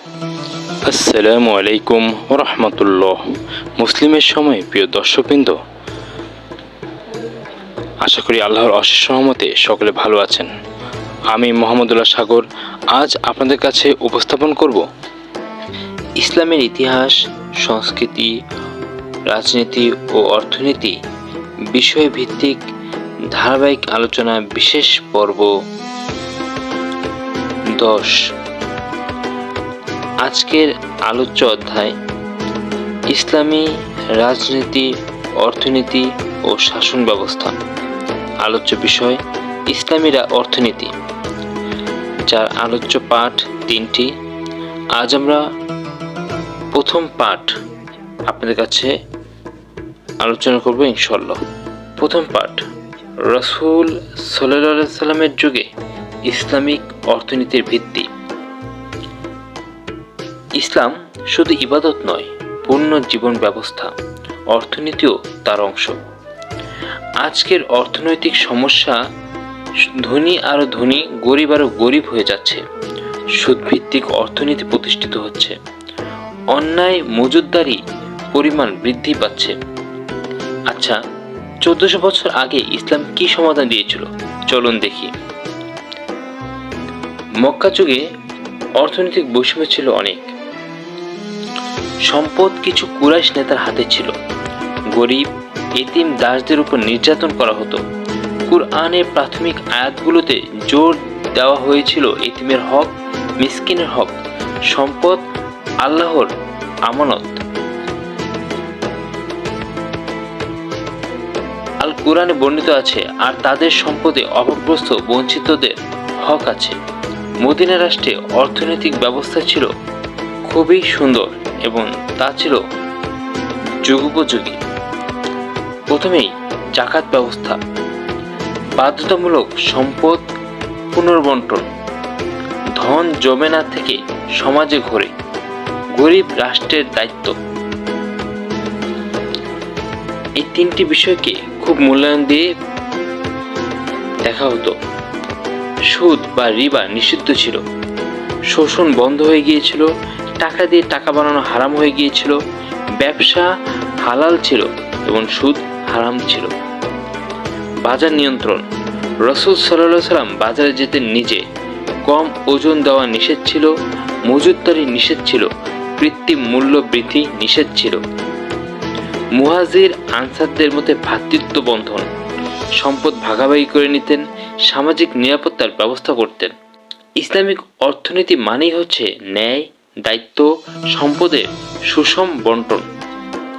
আসসালামু আলাইকুম রহমতুল্লাহ। মুসলিমের সময় প্রিয় দর্শকবৃন্দ, আশা করি আল্লাহর অশেষ রহমতে সকলে ভালো আছেন। আমি মোহাম্মদুল্লাহ সাগর আজ আপনাদের কাছে উপস্থাপন করব ইসলামের ইতিহাস, সংস্কৃতি, রাজনীতি ও অর্থনীতি বিষয়ভিত্তিক ধারাবাহিক আলোচনা বিশেষ পর্ব 10। আজকের আলোচ্য অধ্যায় ইসলামী রাজনীতি, অর্থনীতি ও শাসন ব্যবস্থা। আলোচ্য বিষয় ইসলামী অর্থনীতি, যার আলোচ্য পাঠ 3টি। আজ আমরা প্রথম পাঠ আপনাদের কাছে আলোচনা করব ইনশাআল্লাহ। প্রথম পাঠ, রাসূল সাল্লাল্লাহু আলাইহি সাল্লামের যুগে ইসলামিক অর্থনীতির ভিত্তি। ইসলাম শুধু ইবাদত নয়, পূর্ণ জীবন ব্যবস্থা, অর্থনীতিও তার অংশ। আজকের অর্থনৈতিক সমস্যা, ধনী আরো ধনী, গরিব আরো গরিব হয়ে যাচ্ছে। সুদভিত্তিক অর্থনীতি প্রতিষ্ঠিত হচ্ছে। অন্যায় মজুতদারি পরিমাণ বৃদ্ধি পাচ্ছে। আচ্ছা, 1400 বছর আগে ইসলাম কি সমাধান দিয়েছিল? চলুন দেখি। মক্কা যুগে অর্থনৈতিক বৈষম্য ছিল অনেক। সম্পদ কিছু কুরাইশ নেতার হাতে ছিল। গরিব, এতিম, দাসদের উপর নির্যাতন করা হতো। কুরআনের প্রাথমিক আয়াতগুলোতে জোর দেওয়া হয়েছিল এতিমের হক, মিসকিনের হক। সম্পদ আল্লাহর আমানত। আল কুরআনে বর্ণিত আছে, আর তাদের সম্পদে অভাবগ্রস্ত বঞ্চিতদের হক আছে। মদিনা রাষ্ট্রে অর্থনৈতিক ব্যবস্থা ছিল খুবই সুন্দর এবং তা ছিল যুগোপযোগী। প্রথমেই জাকাত ব্যবস্থা, বাধ্যতামূলক সম্পদ পুনর্বন্টন, ধন জমে না থেকে সমাজে ঘোরে, গরিব রাষ্ট্রের দায়িত্ব। এই 3টি বিষয়কে খুব মূল্যায়ন দিয়ে দেখা হতো। সুদ বা রিবা নিষিদ্ধ ছিল। শোষণ বন্ধ হয়ে গিয়েছিল। টাকা দিয়ে টাকা বানানো হারাম হয়ে গিয়েছিল। ব্যবসা হালাল ছিল এবং সুদ হারাম ছিল। বাজার নিয়ন্ত্রণ, রাসূল সাল্লাল্লাহু আলাইহি সাল্লাম বাজারে যেতেন নিজে। কম ওজন দেওয়া নিষেধ ছিল। মজুতদারি নিষেধ ছিল। কৃত্রিম মূল্য বৃদ্ধি নিষেধ ছিল। মুহাজির আনসারদের মধ্যে ভ্রাতৃত্ব বন্ধন, সম্পদ ভাগাভাগি করে নিতেন। সামাজিক নিরাপত্তার ব্যবস্থা করতেন। ইসলামিক অর্থনীতি মানেই হচ্ছে ন্যায়, দায়িত্ব, সম্পদের সুষম বন্টন।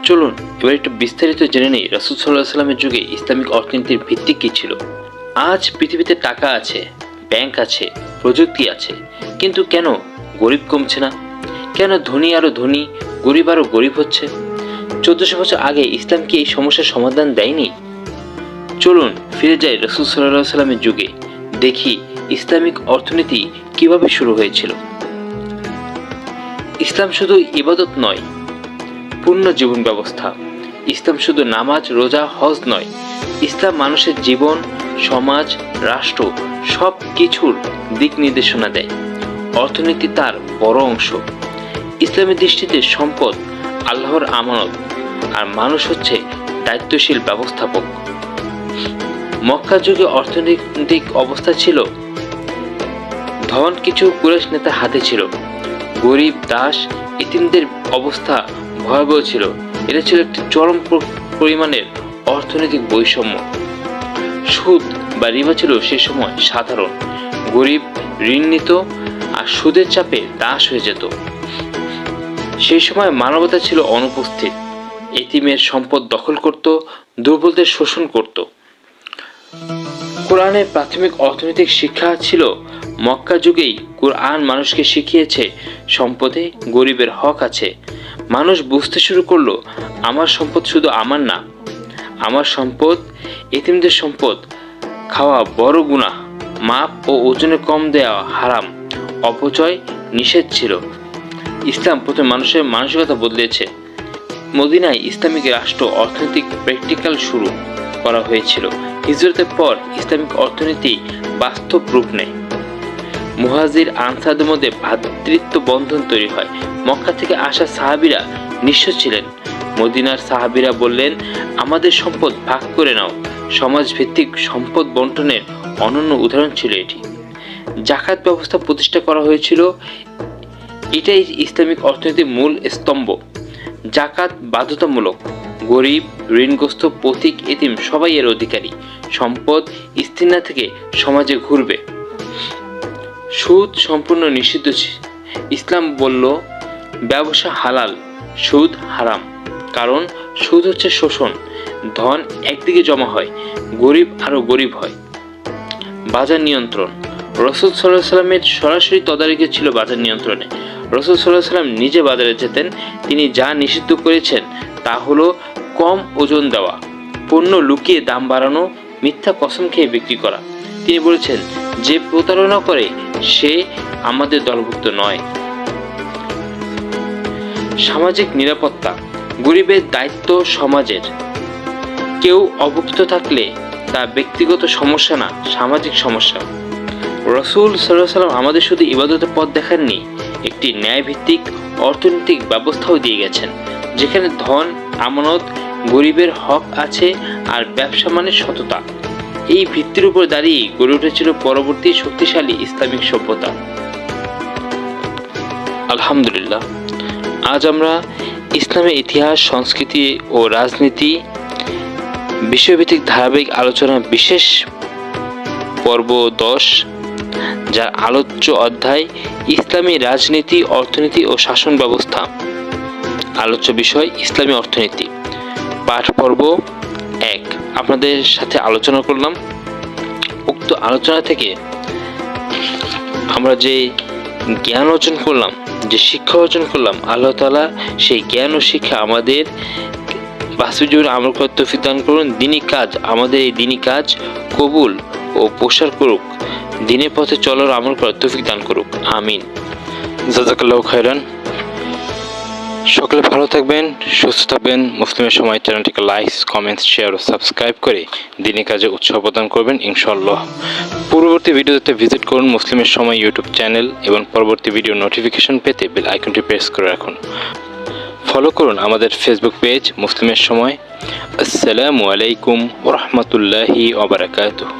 চলুন এবার একটু বিস্তারিত জেনে নেই রাসূল সাল্লাল্লাহু আলাইহি সাল্লামের যুগে ইসলামিক অর্থনীতির ভিত্তি কি ছিল। আজ পৃথিবীতে টাকা আছে, ব্যাংক আছে, প্রযুক্তি আছে, কিন্তু কেন গরিব কমছে না? কেন ধনী আরো ধনী, গরিব আরো গরিব হচ্ছে? 1400 বছর আগে ইসলাম কি এই সমস্যার সমাধান দেয়নি? চলুন ফিরে যাই রাসূল সাল্লাল্লাহু আলাইহি সাল্লামের যুগে, দেখি ইসলামিক অর্থনীতি কিভাবে শুরু হয়েছিল। ইসলাম শুধু ইবাদত নয়, পূর্ণ জীবন ব্যবস্থা। ইসলাম শুধু নামাজ, রোজা, হজ নয়। ইসলাম মানুষের জীবন, সমাজ, রাষ্ট্র সব কিছুর দিক নির্দেশনা দেয়। অর্থনীতি তার বড় অংশ। ইসলামের দৃষ্টিতে সম্পদ আল্লাহর আমানত, আর মানুষ হচ্ছে দায়িত্বশীল ব্যবস্থাপক। মক্কা যুগে অর্থনৈতিক অবস্থা ছিল, ধন কিছু কুরাইশ নেতার হাতে ছিল। গরিব, দাস, এতিমদের অবস্থা ভয়াবহ ছিল। এটা ছিল একটি চরম পরিমাণের অর্থনৈতিক বৈষম্য। সুদ বা রিবা ছিল সে সময় সাধারণ। গরিব ঋণ নিত আর সুদের চাপে দাস হয়ে যেত। সেই সময় মানবতা ছিল অনুপস্থিত। এতিমের সম্পদ দখল করত, দুর্বলদের শোষণ করত। কোরআনের প্রাথমিক অর্থনৈতিক শিক্ষা ছিল মক্কা যুগেই। কোরআন মানুষকে শিখিয়েছে সম্পদে গরিবের হক আছে। মানুষ বুঝতে শুরু করলো, আমার সম্পদ শুধু আমার না, আমার সম্পদ এতিমদের সম্পদ। খাওয়া বড় গুনাহ, মাপ ও ওজনে কম দেওয়া হারাম, অপচয় নিষেধ ছিল। ইসলাম প্রথম মানুষের মানসিকতা বদলেছে। মদিনায় ইসলামিক রাষ্ট্র অর্থনৈতিক প্র্যাকটিক্যাল শুরু করা হয়েছিল। হিজরতের পর ইসলামিক অর্থনীতি বাস্তব রূপ নেয়। মুহাজির আনসারদের মধ্যে ভ্রাতৃত্ব বন্ধন তৈরি হয়। মক্কা থেকে আসা সাহাবীরা নিঃস্ব ছিলেন। মদিনার সাহাবীরা বললেন, আমাদের সম্পদ ভাগ করে নাও। সমাজভিত্তিক সম্পদ বন্টনের অনন্য উদাহরণ ছিল এটি। জাকাত ব্যবস্থা প্রতিষ্ঠা করা হয়েছিল। এটাই ইসলামিক অর্থনীতির মূল স্তম্ভ। জাকাত বাধ্যতামূলক। গরিব, ঋণগ্রস্ত, পথিক, এতিম সবাই এর অধিকারী। সম্পদ ইস্তিনা থেকে সমাজে ঘুরবে। সুদ সম্পূর্ণ নিষিদ্ধ। ইসলাম বলল, ব্যবসা হালাল, সুদ হারাম। কারণ সুদ হচ্ছে শোষণ। ধন একদিকে জমা হয়, গরিব আরো গরিব হয়। বাজার নিয়ন্ত্রণ। রাসূল সাল্লাল্লাহু আলাইহি সাল্লামের সরাসরি তদারকি ছিল বাজার নিয়ন্ত্রণে। রাসূল সাল্লাল্লাহু আলাইহি সাল্লাম নিজে বাজারে যেতেন। তিনি যা নিষিদ্ধ করেছেন তা হলো কম ওজন দেওয়া, পণ্য লুকিয়ে দাম বাড়ানো, মিথ্যা কসম খেয়ে বিক্রি করা। তিনি বলেছেন, যে প্রতারণা করে সে আমাদের দলভুক্ত নয়। সামাজিক নিরাপত্তা। গরিবের দায়িত্ব সমাজের। কেউ অভুক্ত থাকলে তা ব্যক্তিগত সমস্যা না, সামাজিক সমস্যা। রাসূল সাল্লাল্লাহু আলাইহি সাল্লাম আমাদের শুধু ইবাদতের পথ দেখাননি, একটি ন্যায়ভিত্তিক অর্থনৈতিক ব্যবস্থাও দিয়ে গেছেন, যেখানে ধন আমানত, গরিবের হক আছে আর ব্যবসা মানে সততা। এই ভিত্তির উপর দাঁড়িয়ে গড়ে উঠেছিল পরবর্তী শক্তিশালী ইসলামিক সভ্যতা। আলহামদুলিল্লাহ, আজ আমরা ইসলামের ইতিহাস, সংস্কৃতি ও রাজনীতি বিষয়ভিত্তিক ধারাবাহিক আলোচনা বিশেষ পর্ব 10, যার আলোচ্য অধ্যায় ইসলামী রাজনীতি, অর্থনীতি ও শাসন ব্যবস্থা। আলোচ্য বিষয় ইসলামী অর্থনীতি। পাঠ পর্ব 1 আপনাদের সাথে আলোচনা করলাম। উক্ত আলোচনা থেকে আমরা যে জ্ঞান অর্জন করলাম, যে শিক্ষা অর্জন করলাম, আল্লাহ তাআলা সেই জ্ঞান ও শিক্ষা আমাদের বাস্তব জীবনে আমল করার তৌফিক দান করুন। দ্বীনি কাজ, আমাদের এই দ্বীনি কাজ কবুল ও প্রসার করুক। দ্বীনের পথে চলার আমল করার তৌফিক দান করুক। আমিন। জাযাকাল্লাহু খাইরান। সকলে ভালো থাকবেন, সুস্থ থাকবেন। মুসলিমের সময় চ্যানেলটিকে লাইক, কমেন্ট, শেয়ার ও সাবস্ক্রাইব করে দ্বীনি কাজে উৎসাহ প্রদান করবেন ইনশাআল্লাহ। পরবর্তী ভিডিওতে ভিজিট করুন মুসলিমের সময় ইউটিউব চ্যানেল এবং পরবর্তী ভিডিও নোটিফিকেশন পেতে বেল আইকনটি প্রেস করে রাখুন। ফলো করুন আমাদের ফেসবুক পেজ মুসলিমের সময়। আসসালামু আলাইকুম ওয়া রাহমাতুল্লাহি ওয়া বারাকাতুহু।